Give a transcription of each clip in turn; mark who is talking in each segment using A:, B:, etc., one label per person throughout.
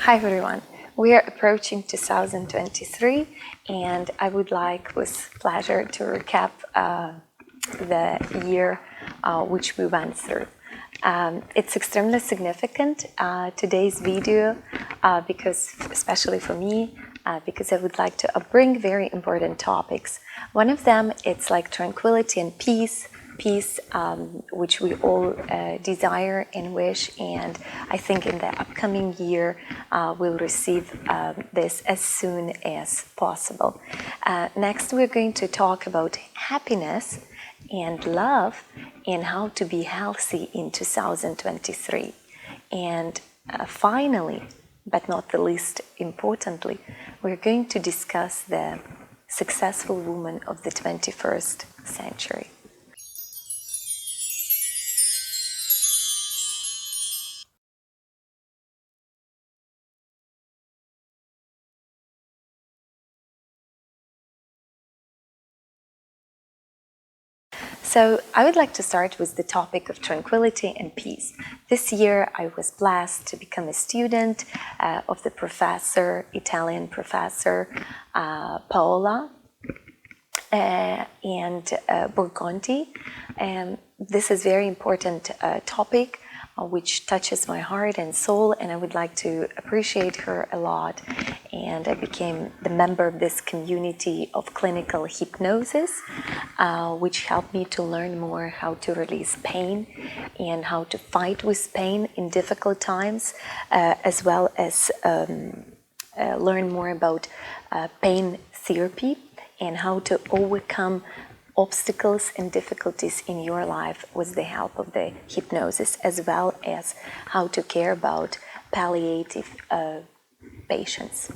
A: Hi everyone, we are approaching 2023 and I would like with pleasure to recap the year which we went through. It's extremely significant, today's video, because especially for me, because I would like to bring very important topics. One of them, it's like tranquility and peace, which we all desire and wish, and I think in the upcoming year we'll receive this as soon as possible. Next, we're going to talk about happiness and love and how to be healthy in 2023. And finally, but not the least importantly, we're going to discuss the successful woman of the 21st century. So I would like to start with the topic of tranquility and peace. This year I was blessed to become a student of the Italian professor Paola and Borgonti. This is a very important topic which touches my heart and soul, and I would like to appreciate her a lot. And I became the member of this community of clinical hypnosis, which helped me to learn more how to release pain and how to fight with pain in difficult times, as well as learn more about pain therapy and how to overcome obstacles and difficulties in your life with the help of the hypnosis, as well as how to care about palliative patients.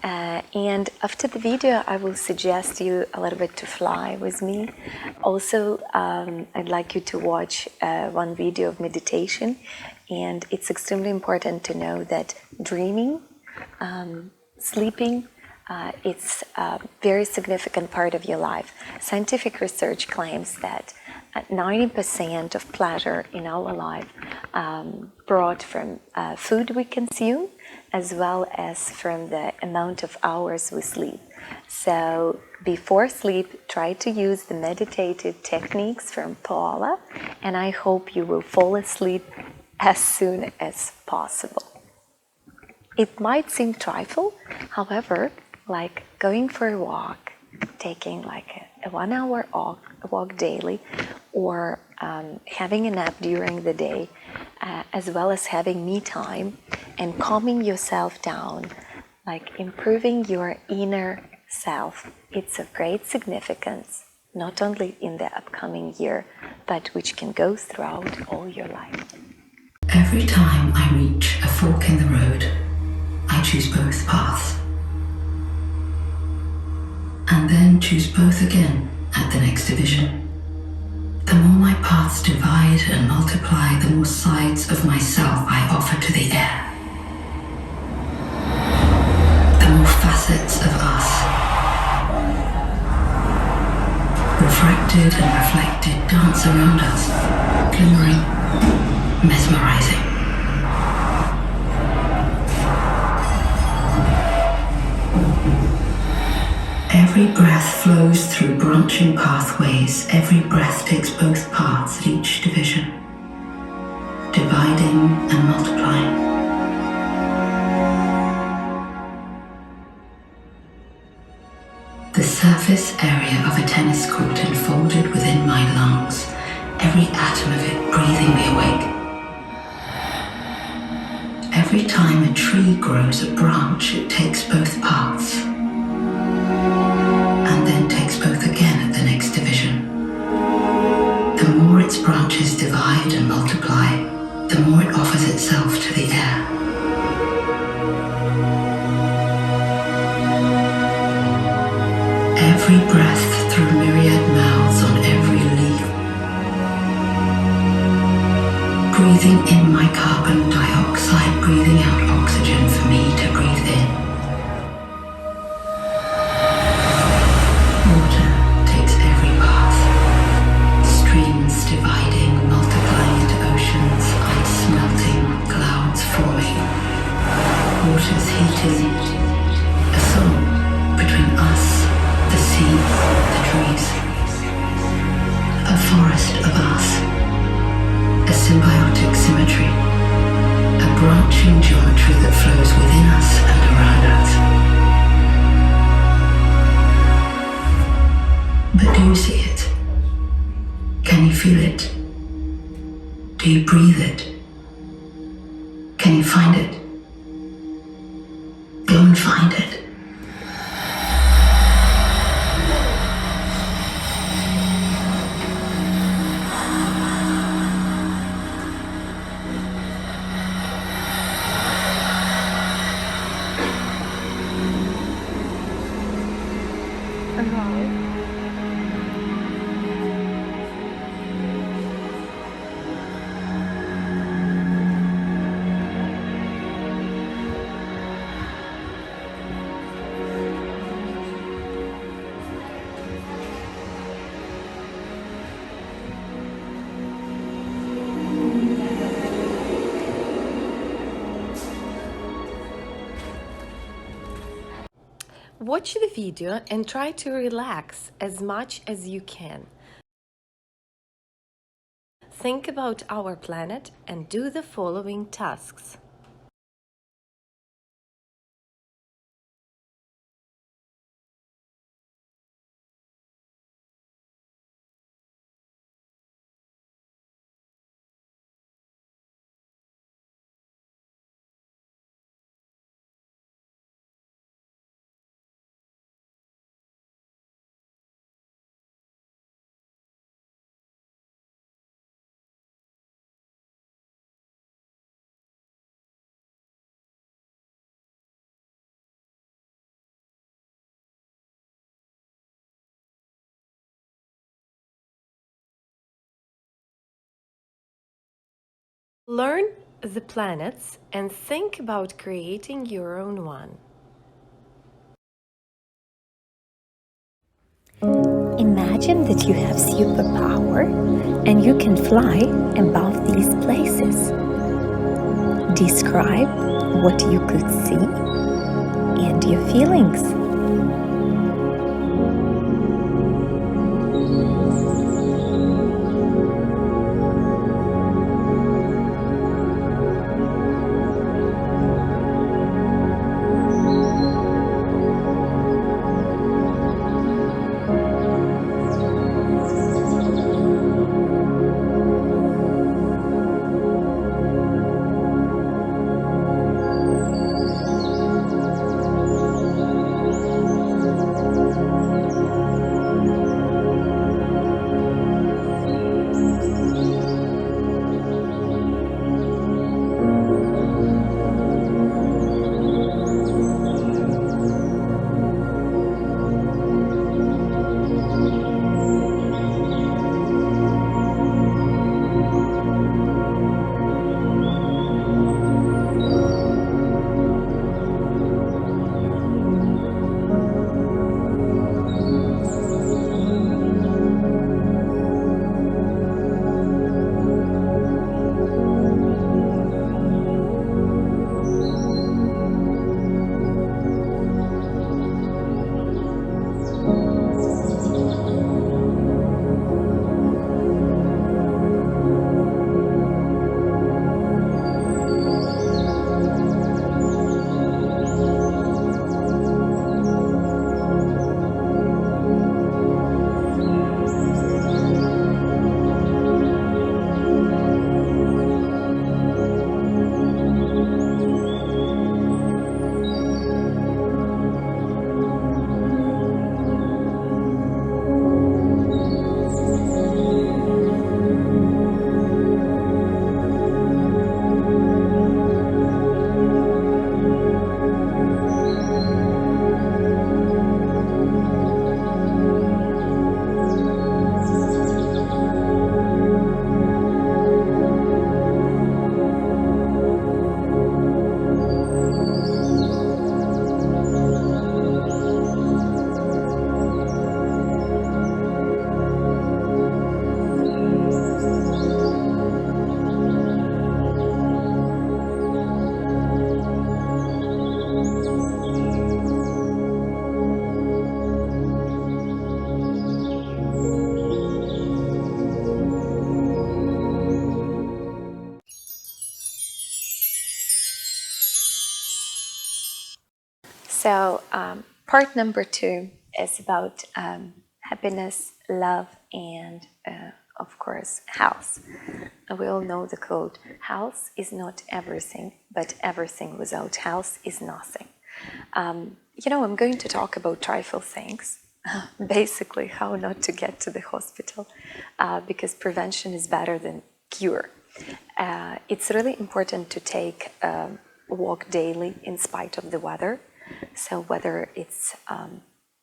A: And after the video, I will suggest you a little bit to fly with me. Also, I'd like you to watch one video of meditation, and it's extremely important to know that dreaming, sleeping, it's a very significant part of your life. Scientific research claims that 90% of pleasure in our life brought from food we consume, as well as from the amount of hours we sleep. So before sleep, try to use the meditative techniques from Paola, and I hope you will fall asleep as soon as possible. It might seem trifle, however, like going for a walk, taking like a 1 hour walk daily, or having a nap during the day, as well as having me time and calming yourself down, like improving your inner self. It's of great significance, not only in the upcoming year, but which can go throughout all your life.
B: Every time I reach a fork in the road, I choose both paths, and then choose both again at the next division. The more my paths divide and multiply, the more sides of myself I offer to the air. The more facets of us, refracted and reflected, dance around us, glimmering, mesmerizing. Every breath flows through branching pathways. Every breath takes both paths at each division, dividing and multiplying. The surface area of a tennis court enfolded within my lungs, every atom of it breathing me awake. Every time a tree grows a branch, it takes both paths, and then takes both again at the next division. The more its branches divide and multiply, the more it offers itself to the air. Every breath through myriad mouths on every leaf, breathing in my carbon dioxide, breathing out oxygen for me to breathe in. Water heating, a song between us, the sea, the trees, a forest of us, a symbiotic symmetry, a branching geometry that flows within us and around us. But do you see it? Can you feel it? Do you breathe it? Can you find it? Go and find it.
C: Watch the video and try to relax as much as you can. Think about our planet and do the following tasks. Learn the planets and think about creating your own one.
A: Imagine that you have superpower and you can fly above these places. Describe what you could see and your feelings. So part number 2 is about happiness, love, and of course, health. We all know the quote, health is not everything, but everything without health is nothing. I'm going to talk about trifle things, basically how not to get to the hospital, because prevention is better than cure. It's really important to take a walk daily in spite of the weather. So whether it's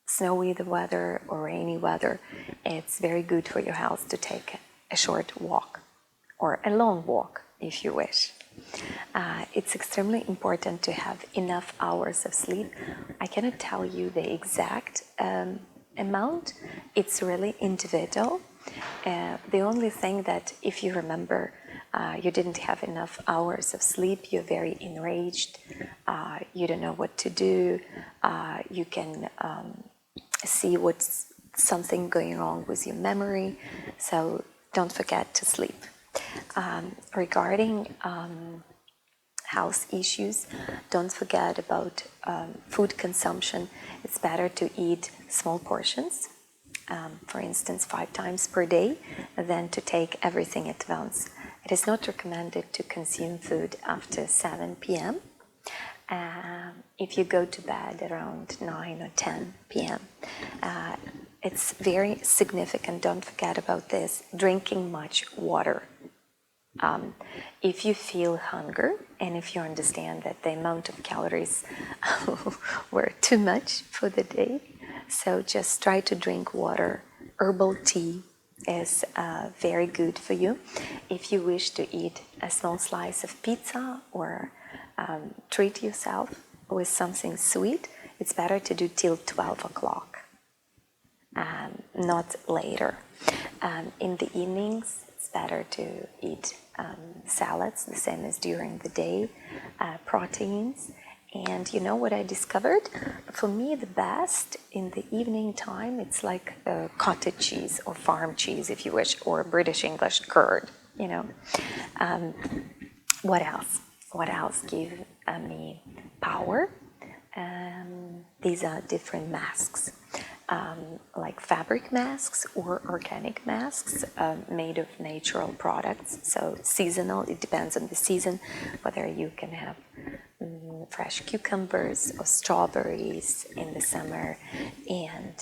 A: snowy the weather or rainy weather, it's very good for your health to take a short walk or a long walk if you wish. It's extremely important to have enough hours of sleep. I cannot tell you the exact amount. It's really individual. The only thing that if you remember you didn't have enough hours of sleep, you're very enraged, you don't know what to do, you can see what's something going wrong with your memory, so don't forget to sleep. Regarding health issues, don't forget about food consumption. It's better to eat small portions, for instance 5 times per day, than to take everything at once. It is not recommended to consume food after 7 p.m. If you go to bed around 9 or 10 p.m. It's very significant, don't forget about this, drinking much water. If you feel hunger and if you understand that the amount of calories were too much for the day, so just try to drink water. Herbal tea is very good for you. If you wish to eat a small slice of pizza or treat yourself with something sweet, it's better to do till 12 o'clock, not later. In the evenings, it's better to eat salads, the same as during the day, proteins. And you know what I discovered? For me, the best in the evening time, it's like cottage cheese or farm cheese, if you wish, or British English curd, What else? What else gives me power? These are different masks, like fabric masks or organic masks made of natural products. So seasonal, it depends on the season, whether you can have fresh cucumbers or strawberries in the summer and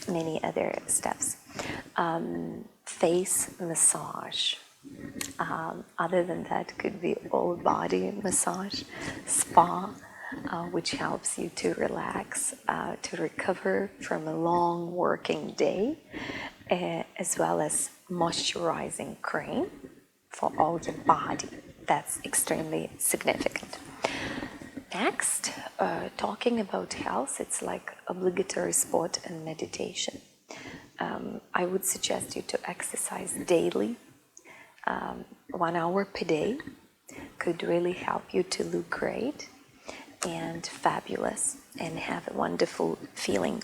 A: many other steps. Face massage. Other than that, could be whole body massage, spa, which helps you to relax, to recover from a long working day, as well as moisturizing cream for all your body. That's extremely significant. Next, talking about health, it's like obligatory sport and meditation. I would suggest you to exercise daily. 1 hour per day could really help you to look great and fabulous and have a wonderful feeling.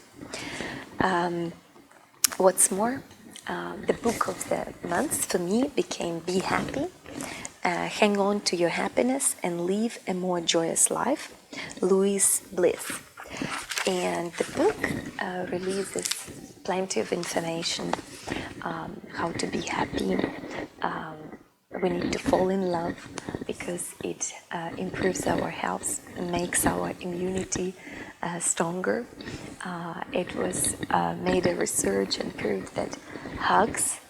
A: What's more, the book of the month for me became Be Happy. Hang on to your happiness and live a more joyous life, Louise Bliss. And the book releases plenty of information, how to be happy. We need to fall in love because it improves our health, makes our immunity stronger. It was made a research and proved that hugs,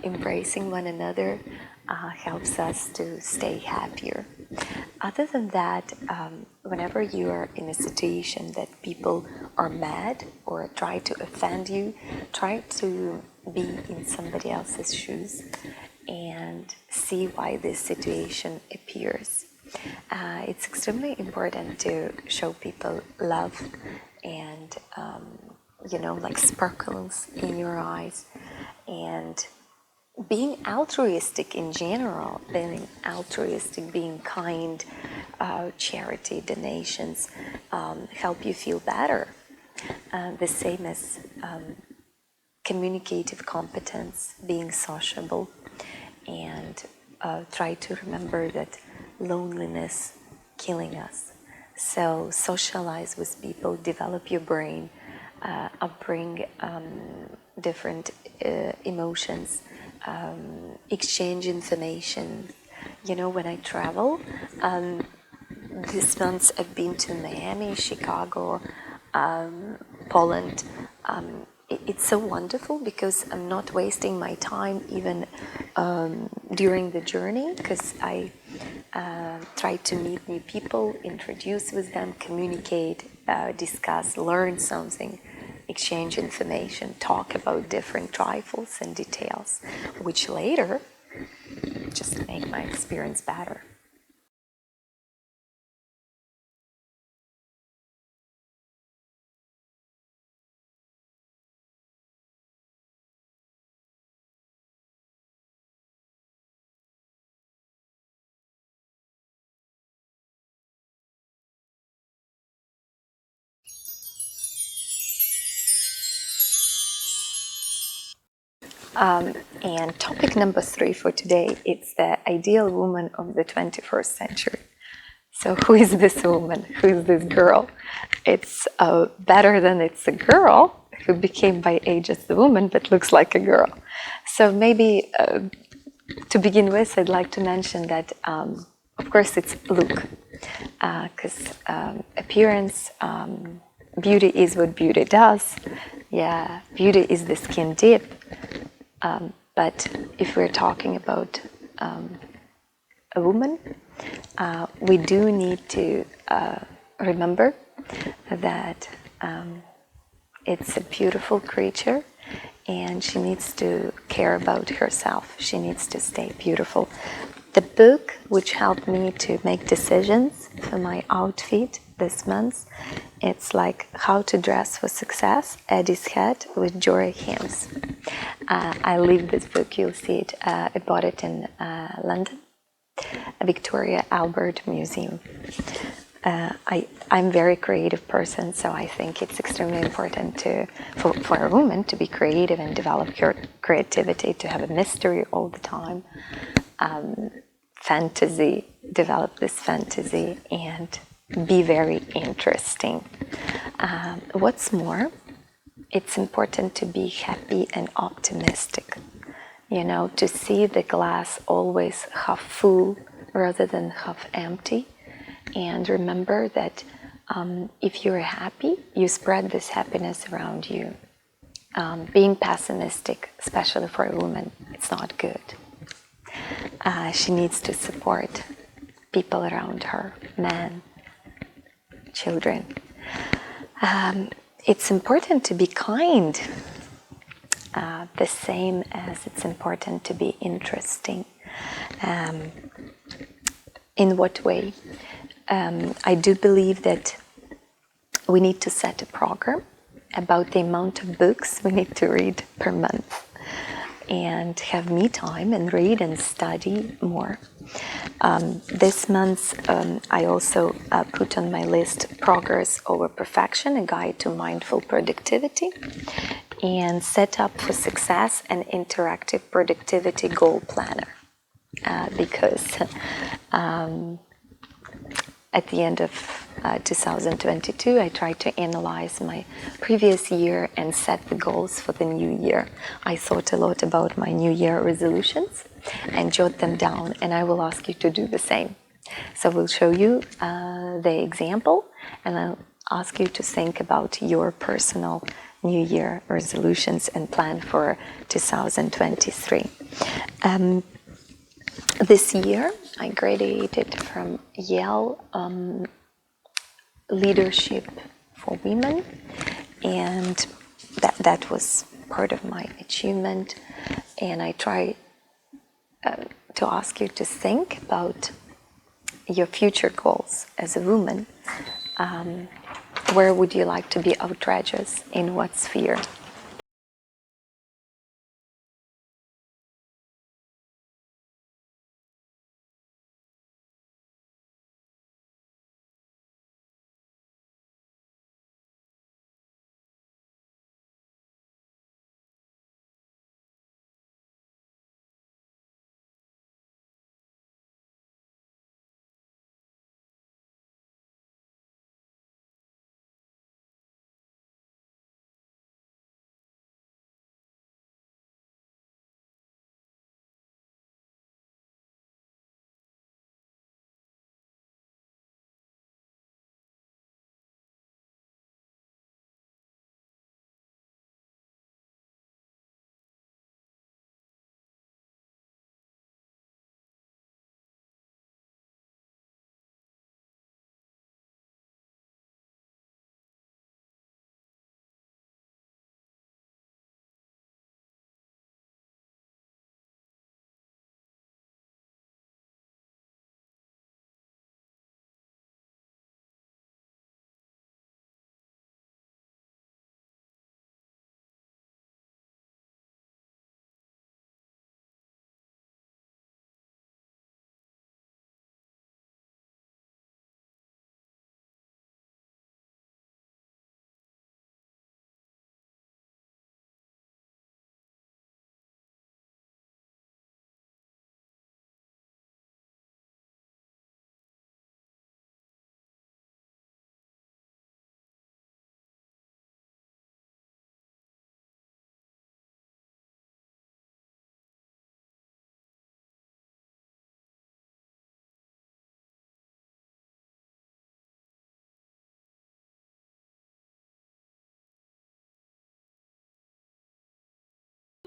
A: embracing one another, helps us to stay happier. Other than that, whenever you are in a situation that people are mad or try to offend you, try to be in somebody else's shoes and see why this situation appears. It's extremely important to show people love and, like sparkles in your eyes, and being altruistic in general, being kind, charity, donations, help you feel better. The same as communicative competence, being sociable, and try to remember that loneliness killing us. So socialize with people, develop your brain, bring different emotions, exchange information. When I travel, this month I've been to Miami, Chicago, Poland. It's so wonderful because I'm not wasting my time even during the journey, because I try to meet new people, introduce with them, communicate, discuss, learn something, exchange information, talk about different trifles and details, which later just make my experience better. And topic number 3 for today, it's the ideal woman of the 21st century. So who is this woman? Who is this girl? It's better than it's a girl who became by age as a woman but looks like a girl. So maybe to begin with, I'd like to mention that, of course, it's look, because appearance, beauty is what beauty does. Yeah, beauty is the skin deep. But if we're talking about a woman, we do need to remember that it's a beautiful creature, and she needs to care about herself. She needs to stay beautiful. The book which helped me to make decisions for my outfit this month, it's like How to Dress for Success, Eddie's Head with Jory Himes. I love this book. You'll see it. I bought it in London, Victoria Albert Museum. I'm a very creative person, so I think it's extremely important for a woman to be creative and develop her creativity, to have a mystery all the time, fantasy, develop this fantasy, and be very interesting. What's more, it's important to be happy and optimistic, to see the glass always half full rather than half empty. And remember that if you're happy, you spread this happiness around you. Being pessimistic, especially for a woman, it's not good. She needs to support people around her, men, children. It's important to be kind, the same as it's important to be interesting. In what way? I do believe that we need to set a program about the amount of books we need to read per month, and have me time and read and study more. This month, I also put on my list Progress Over Perfection, a guide to mindful productivity, and Set Up for Success, an interactive productivity goal planner. Because at the end of 2022, I tried to analyze my previous year and set the goals for the new year. I thought a lot about my new year resolutions and jot them down, and I will ask you to do the same. So we'll show you the example, and I'll ask you to think about your personal new year resolutions and plan for 2023. This year, I graduated from Yale Leadership for Women, and that was part of my achievement. And I try to ask you to think about your future goals as a woman. Where would you like to be outrageous? In what sphere?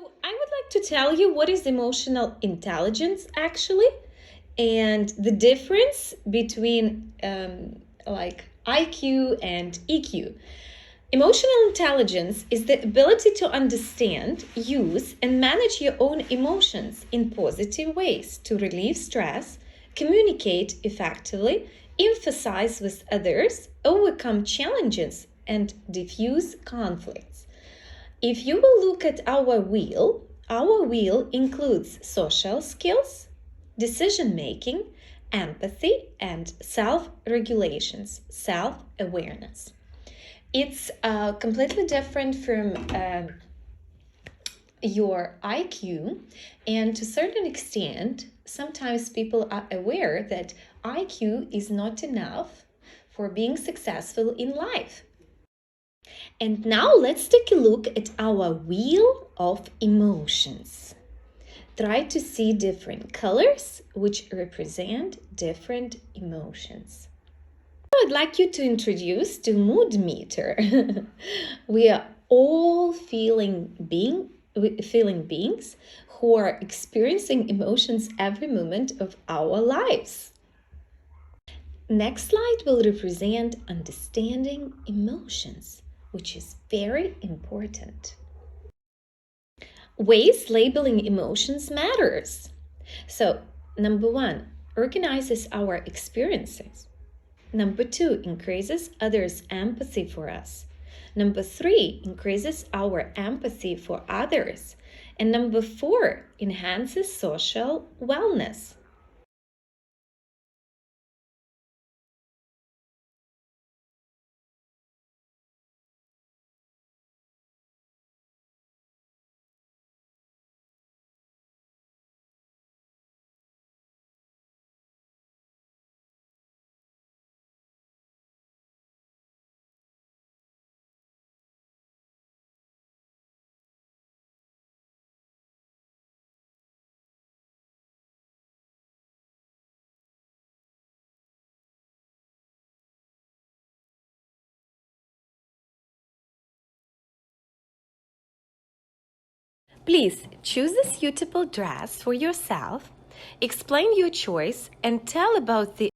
D: I would like to tell you what is emotional intelligence actually, and the difference between like IQ and EQ. Emotional intelligence is the ability to understand, use, and manage your own emotions in positive ways to relieve stress, communicate effectively, emphasize with others, overcome challenges, and diffuse conflicts. If you will look at our wheel includes social skills, decision making, empathy, and self-regulations, self-awareness. It's completely different from your IQ, and to a certain extent, sometimes people are aware that IQ is not enough for being successful in life. And now let's take a look at our wheel of emotions. Try to see different colors which represent different emotions. I'd like you to introduce the mood meter. We are all feeling beings who are experiencing emotions every moment of our lives. Next slide will represent understanding emotions, which is very important. Ways labeling emotions matters. So, number 1, organizes our experiences. Number 2, increases others' empathy for us. Number 3, increases our empathy for others. And number 4, enhances social wellness. Please choose a suitable dress for yourself, explain your choice, and tell about the